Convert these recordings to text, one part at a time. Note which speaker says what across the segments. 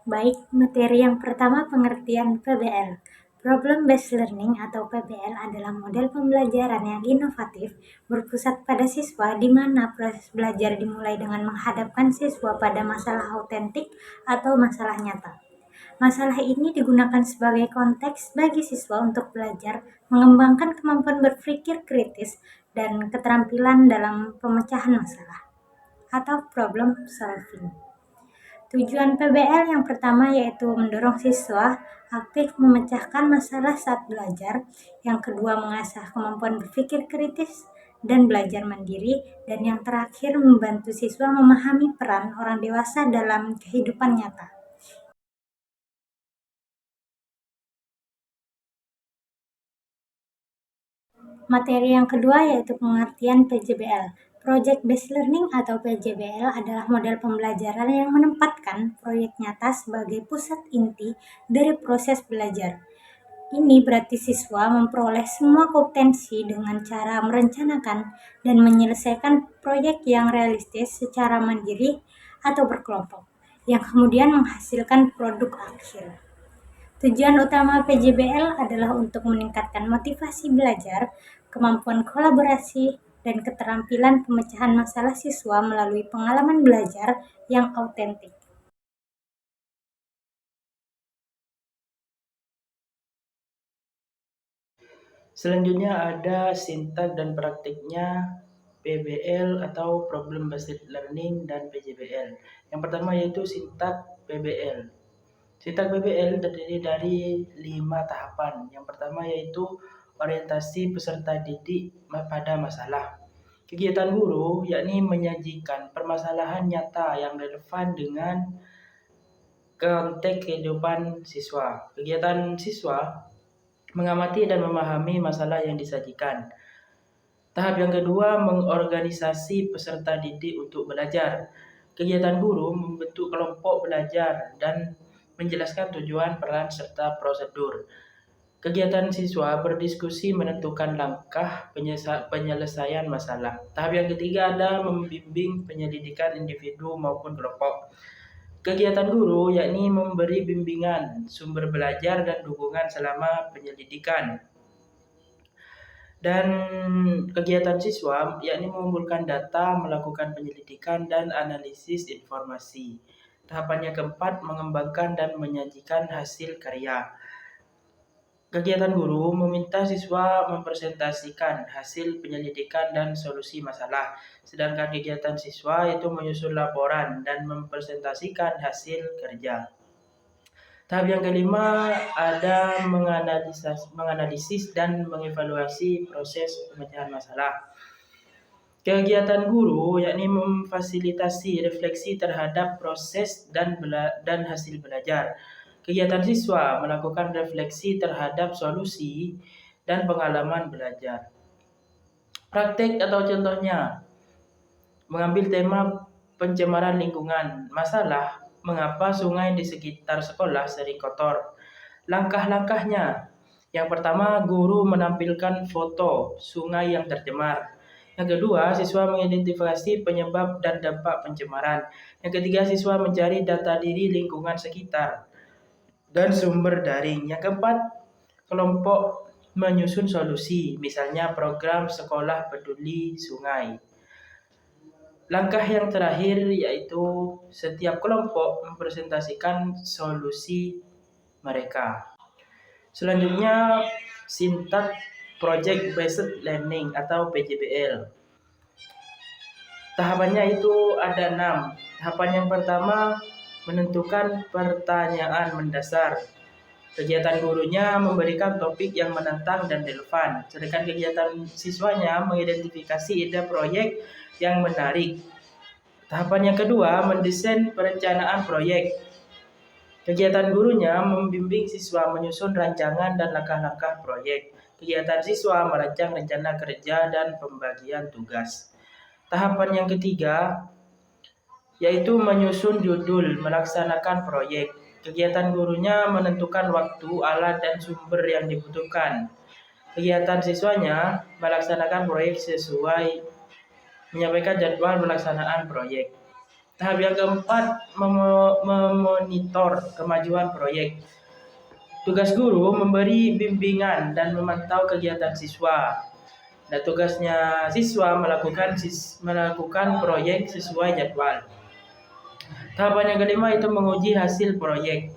Speaker 1: Baik, materi yang pertama pengertian PBL. Problem Based Learning atau PBL adalah model pembelajaran yang inovatif berpusat pada siswa di mana proses belajar dimulai dengan menghadapkan siswa pada masalah autentik atau masalah nyata. Masalah ini digunakan sebagai konteks bagi siswa untuk belajar, mengembangkan kemampuan berpikir kritis dan keterampilan dalam pemecahan masalah atau problem solving. Tujuan PBL yang pertama yaitu mendorong siswa aktif memecahkan masalah saat belajar, yang kedua mengasah kemampuan berpikir kritis dan belajar mandiri, dan yang terakhir membantu siswa memahami peran orang dewasa dalam kehidupan nyata. Materi yang kedua yaitu pengertian PJBL. Project Based Learning atau PJBL adalah model pembelajaran yang menempatkan proyek nyata sebagai pusat inti dari proses belajar. Ini berarti siswa memperoleh semua kompetensi dengan cara merencanakan dan menyelesaikan proyek yang realistis secara mandiri atau berkelompok, yang kemudian menghasilkan produk akhir. Tujuan utama PJBL adalah untuk meningkatkan motivasi belajar, kemampuan kolaborasi, dan keterampilan pemecahan masalah siswa melalui pengalaman belajar yang autentik.
Speaker 2: Selanjutnya ada sintak dan praktiknya PBL atau Problem Based Learning dan PJBL. Yang pertama yaitu sintak PBL. Sintak PBL terdiri dari 5 tahapan. Yang pertama yaitu orientasi peserta didik pada masalah. Kegiatan guru yakni menyajikan permasalahan nyata yang relevan dengan konteks kehidupan siswa. Kegiatan siswa mengamati dan memahami masalah yang disajikan. Tahap yang kedua, mengorganisasi peserta didik untuk belajar. Kegiatan guru membentuk kelompok belajar dan menjelaskan tujuan, peran, serta prosedur. Kegiatan siswa berdiskusi menentukan langkah penyelesaian masalah. Tahap yang ketiga ada membimbing penyelidikan individu maupun kelompok. Kegiatan guru yakni memberi bimbingan, sumber belajar, dan dukungan selama penyelidikan. Dan kegiatan siswa yakni mengumpulkan data, melakukan penyelidikan, dan analisis informasi. Tahapannya keempat, mengembangkan dan menyajikan hasil karya. Kegiatan guru meminta siswa mempresentasikan hasil penyelidikan dan solusi masalah, sedangkan kegiatan siswa itu menyusun laporan dan mempresentasikan hasil kerja. Tahap yang kelima ada menganalisis dan mengevaluasi proses pemecahan masalah. Kegiatan guru yakni memfasilitasi refleksi terhadap proses dan hasil belajar. Kegiatan siswa melakukan refleksi terhadap solusi dan pengalaman belajar. Praktek atau contohnya, mengambil tema pencemaran lingkungan. Masalah, mengapa sungai di sekitar sekolah sering kotor? Langkah-langkahnya. Yang pertama, guru menampilkan foto sungai yang tercemar. Yang kedua, siswa mengidentifikasi penyebab dan dampak pencemaran. Yang ketiga, siswa mencari data diri lingkungan sekitar dan sumber daring. Yang keempat, kelompok menyusun solusi, misalnya program sekolah peduli sungai. Langkah yang terakhir yaitu setiap kelompok mempresentasikan solusi mereka. Selanjutnya, sintak Project Based Learning atau PJBL. Tahapannya itu ada 6. Tahapan yang pertama, menentukan pertanyaan mendasar. Kegiatan gurunya memberikan topik yang menantang dan relevan, sedangkan kegiatan siswanya mengidentifikasi ide proyek yang menarik. Tahapan yang kedua, mendesain perencanaan proyek. Kegiatan gurunya membimbing siswa menyusun rancangan dan langkah-langkah proyek. Kegiatan siswa merancang rencana kerja dan pembagian tugas. Tahapan yang ketiga yaitu menyusun judul, melaksanakan proyek. Kegiatan gurunya menentukan waktu, alat, dan sumber yang dibutuhkan. Kegiatan siswanya melaksanakan proyek sesuai menyampaikan jadwal pelaksanaan proyek. Tahap yang keempat, memonitor kemajuan proyek. Tugas guru memberi bimbingan dan memantau kegiatan siswa. Nah, tugasnya siswa melakukan proyek sesuai jadwal. Tahapan yang kelima itu menguji hasil proyek.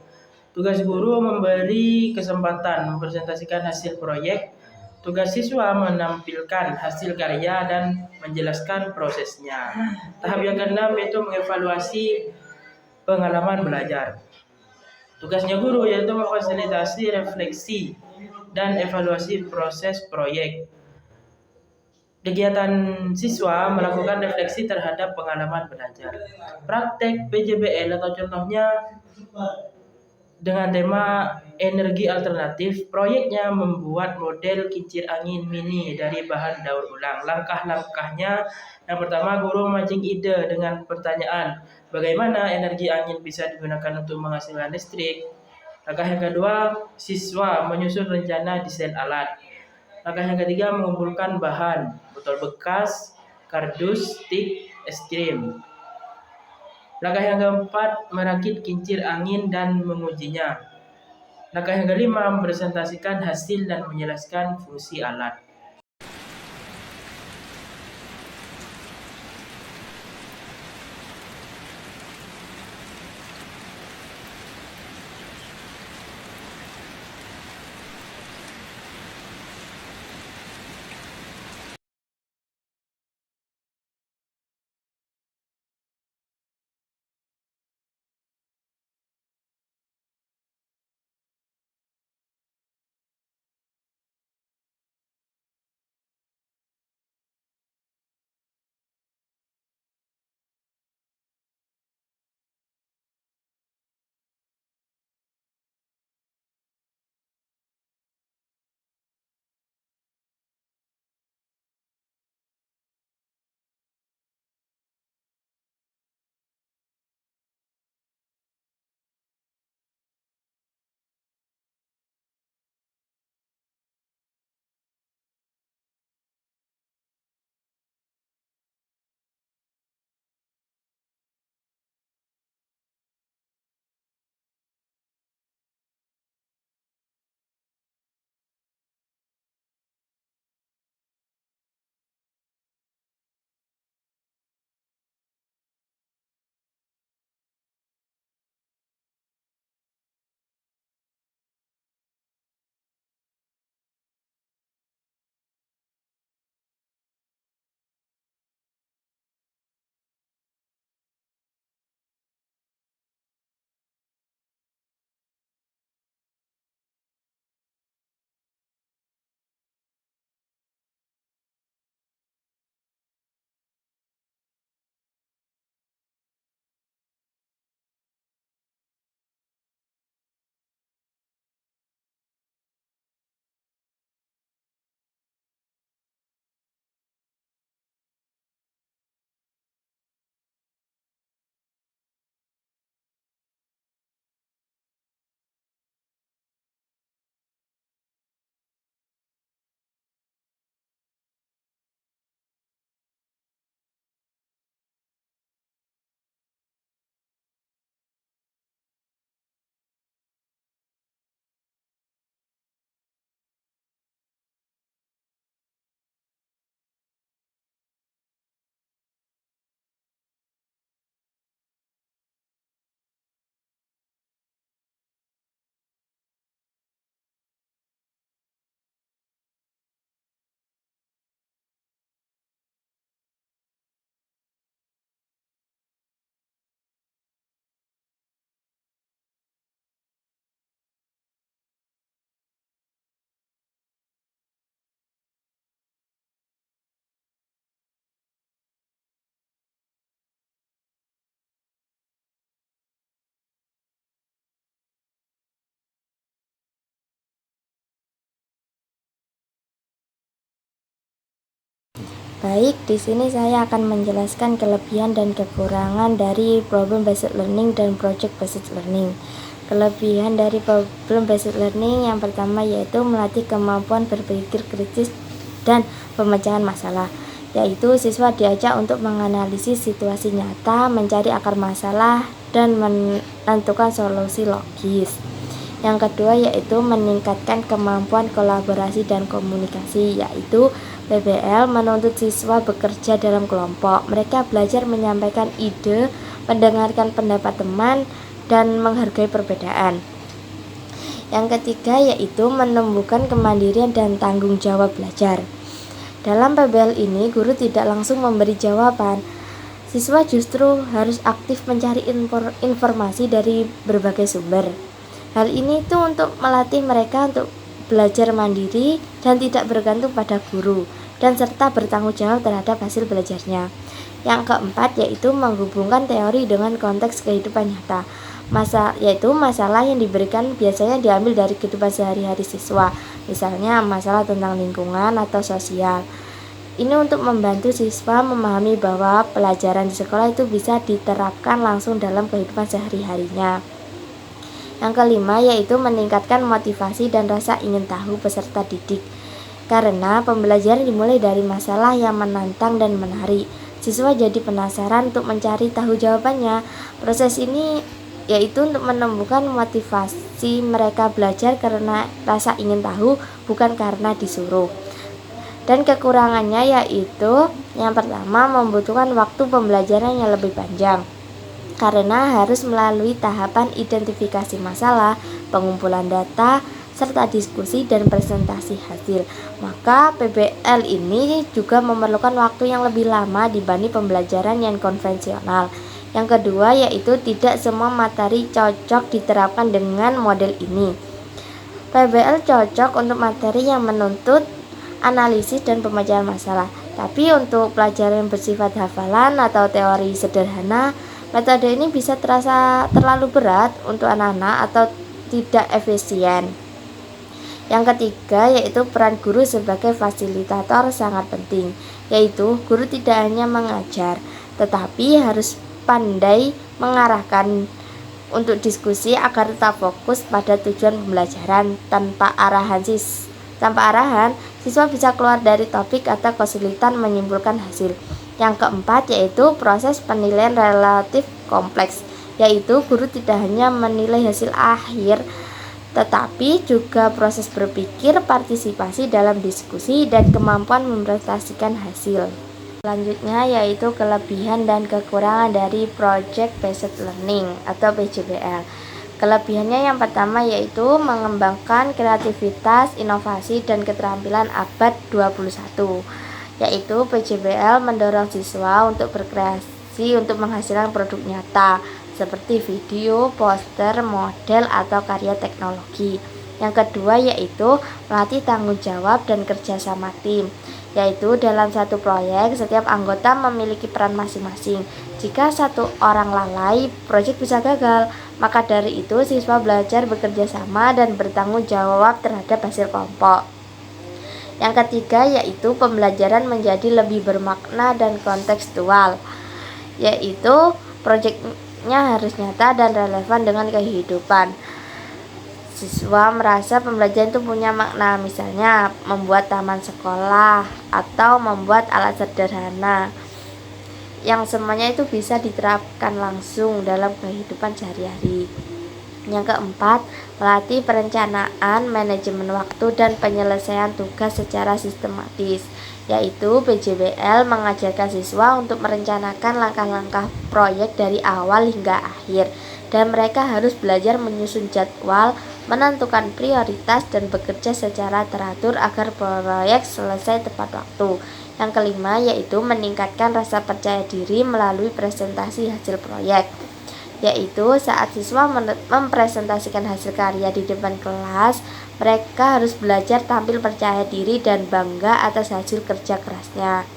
Speaker 2: Tugas guru memberi kesempatan mempresentasikan hasil proyek. Tugas siswa menampilkan hasil karya dan menjelaskan prosesnya. Tahap yang keenam yaitu mengevaluasi pengalaman belajar. Tugasnya guru yaitu memfasilitasi refleksi dan evaluasi proses proyek. Kegiatan siswa melakukan refleksi terhadap pengalaman belajar. Praktek PJBL atau contohnya dengan tema energi alternatif, proyeknya membuat model kincir angin mini dari bahan daur ulang. Langkah-langkahnya, yang pertama, guru memancing ide dengan pertanyaan, bagaimana energi angin bisa digunakan untuk menghasilkan listrik? Langkah yang kedua, siswa menyusun rencana desain alat. Langkah yang ketiga, mengumpulkan bahan, botol bekas, kardus, stik, es krim. Langkah yang keempat, merakit kincir angin dan mengujinya. Langkah yang kelima, mempresentasikan hasil dan menjelaskan fungsi alat.
Speaker 3: Baik, di sini saya akan menjelaskan kelebihan dan kekurangan dari problem based learning dan project based learning. Kelebihan dari problem based learning yang pertama yaitu melatih kemampuan berpikir kritis dan pemecahan masalah. yaitu siswa diajak untuk menganalisis situasi nyata, mencari akar masalah, dan menentukan solusi logis. Yang kedua yaitu meningkatkan kemampuan kolaborasi dan komunikasi, yaitu PBL menuntut siswa bekerja dalam kelompok. Mereka belajar menyampaikan ide, mendengarkan pendapat teman, dan menghargai perbedaan. Yang ketiga yaitu menumbuhkan kemandirian dan tanggung jawab belajar. Dalam PBL ini, guru tidak langsung memberi jawaban. Siswa justru harus aktif mencari informasi dari berbagai sumber. Hal ini tuh untuk melatih mereka untuk belajar mandiri dan tidak bergantung pada guru, dan serta bertanggung jawab terhadap hasil belajarnya. Yang keempat yaitu menghubungkan teori dengan konteks kehidupan nyata. Yaitu masalah yang diberikan biasanya diambil dari kehidupan sehari-hari siswa, misalnya masalah tentang lingkungan atau sosial. Ini untuk membantu siswa memahami bahwa pelajaran di sekolah itu bisa diterapkan langsung dalam kehidupan sehari-harinya. Yang kelima yaitu meningkatkan motivasi dan rasa ingin tahu peserta didik. Karena pembelajaran dimulai dari masalah yang menantang dan menarik, siswa jadi penasaran untuk mencari tahu jawabannya. Proses ini yaitu untuk menumbuhkan motivasi mereka belajar karena rasa ingin tahu, bukan karena disuruh. Dan kekurangannya yaitu yang pertama membutuhkan waktu pembelajaran yang lebih panjang, karena harus melalui tahapan identifikasi masalah, pengumpulan data, serta diskusi dan presentasi hasil. Maka PBL ini juga memerlukan waktu yang lebih lama dibanding pembelajaran yang konvensional. Yang kedua yaitu tidak semua materi cocok diterapkan dengan model ini. PBL cocok untuk materi yang menuntut analisis dan pemecahan masalah. Tapi untuk pelajaran yang bersifat hafalan atau teori sederhana, metode ini bisa terasa terlalu berat untuk anak-anak atau tidak efisien. Yang ketiga yaitu peran guru sebagai fasilitator sangat penting, yaitu guru tidak hanya mengajar, tetapi harus pandai mengarahkan untuk diskusi agar tetap fokus pada tujuan pembelajaran. Tanpa arahan, siswa bisa keluar dari topik atau kesulitan menyimpulkan hasil. Yang keempat yaitu proses penilaian relatif kompleks, yaitu guru tidak hanya menilai hasil akhir, tetapi juga proses berpikir, partisipasi dalam diskusi, dan kemampuan mempresentasikan hasil. Selanjutnya yaitu kelebihan dan kekurangan dari Project Based Learning atau PJBL. Kelebihannya yang pertama yaitu mengembangkan kreativitas, inovasi, dan keterampilan abad 21. Yaitu PJBL mendorong siswa untuk berkreasi untuk menghasilkan produk nyata seperti video, poster, model, atau karya teknologi. Yang kedua yaitu melatih tanggung jawab dan kerjasama tim, yaitu dalam satu proyek setiap anggota memiliki peran masing-masing. Jika satu orang lalai, proyek bisa gagal. Maka dari itu siswa belajar bekerja sama dan bertanggung jawab terhadap hasil kelompok. Yang ketiga yaitu pembelajaran menjadi lebih bermakna dan kontekstual, yaitu proyeknya harus nyata dan relevan dengan kehidupan. Siswa merasa pembelajaran itu punya makna, misalnya membuat taman sekolah atau membuat alat sederhana, yang semuanya itu bisa diterapkan langsung dalam kehidupan sehari-hari. Yang keempat, melatih perencanaan, manajemen waktu, dan penyelesaian tugas secara sistematis, yaitu PJBL mengajarkan siswa untuk merencanakan langkah-langkah proyek dari awal hingga akhir, dan mereka harus belajar menyusun jadwal, menentukan prioritas, dan bekerja secara teratur agar proyek selesai tepat waktu. Yang kelima yaitu meningkatkan rasa percaya diri melalui presentasi hasil proyek, yaitu saat siswa mempresentasikan hasil karya di depan kelas, mereka harus belajar tampil percaya diri dan bangga atas hasil kerja kerasnya.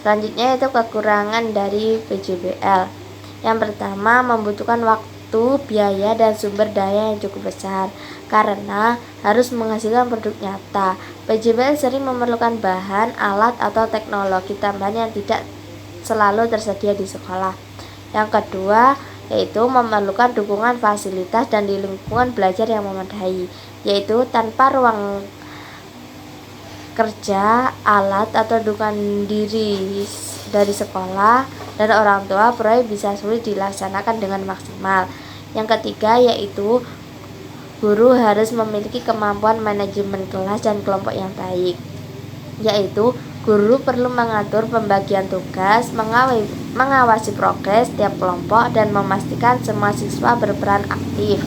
Speaker 3: Selanjutnya itu kekurangan dari PJBL. Yang pertama, membutuhkan waktu, biaya, dan sumber daya yang cukup besar karena harus menghasilkan produk nyata. PJBL sering memerlukan bahan, alat, atau teknologi tambahan yang tidak selalu tersedia di sekolah. Yang kedua yaitu memerlukan dukungan fasilitas dan di lingkungan belajar yang memadai, yaitu tanpa ruang kerja, alat, atau dukungan diri dari sekolah dan orang tua, proyek bisa sulit dilaksanakan dengan maksimal. Yang ketiga yaitu guru harus memiliki kemampuan manajemen kelas dan kelompok yang baik, yaitu guru perlu mengatur pembagian tugas, mengawasi progres tiap kelompok, dan memastikan semua siswa berperan aktif.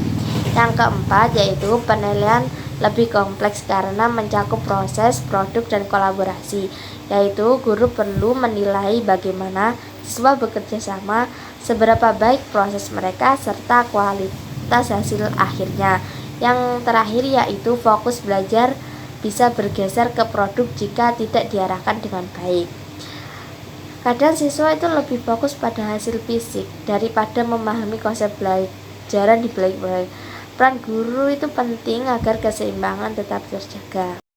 Speaker 3: Yang keempat yaitu penilaian lebih kompleks karena mencakup proses, produk, dan kolaborasi, yaitu guru perlu menilai bagaimana siswa bekerja sama, seberapa baik proses mereka, serta kualitas hasil akhirnya. Yang terakhir yaitu fokus belajar bisa bergeser ke produk jika tidak diarahkan dengan baik. Kadang siswa itu lebih fokus pada hasil fisik daripada memahami konsep pelajaran di balik. Peran guru itu penting agar keseimbangan tetap terjaga.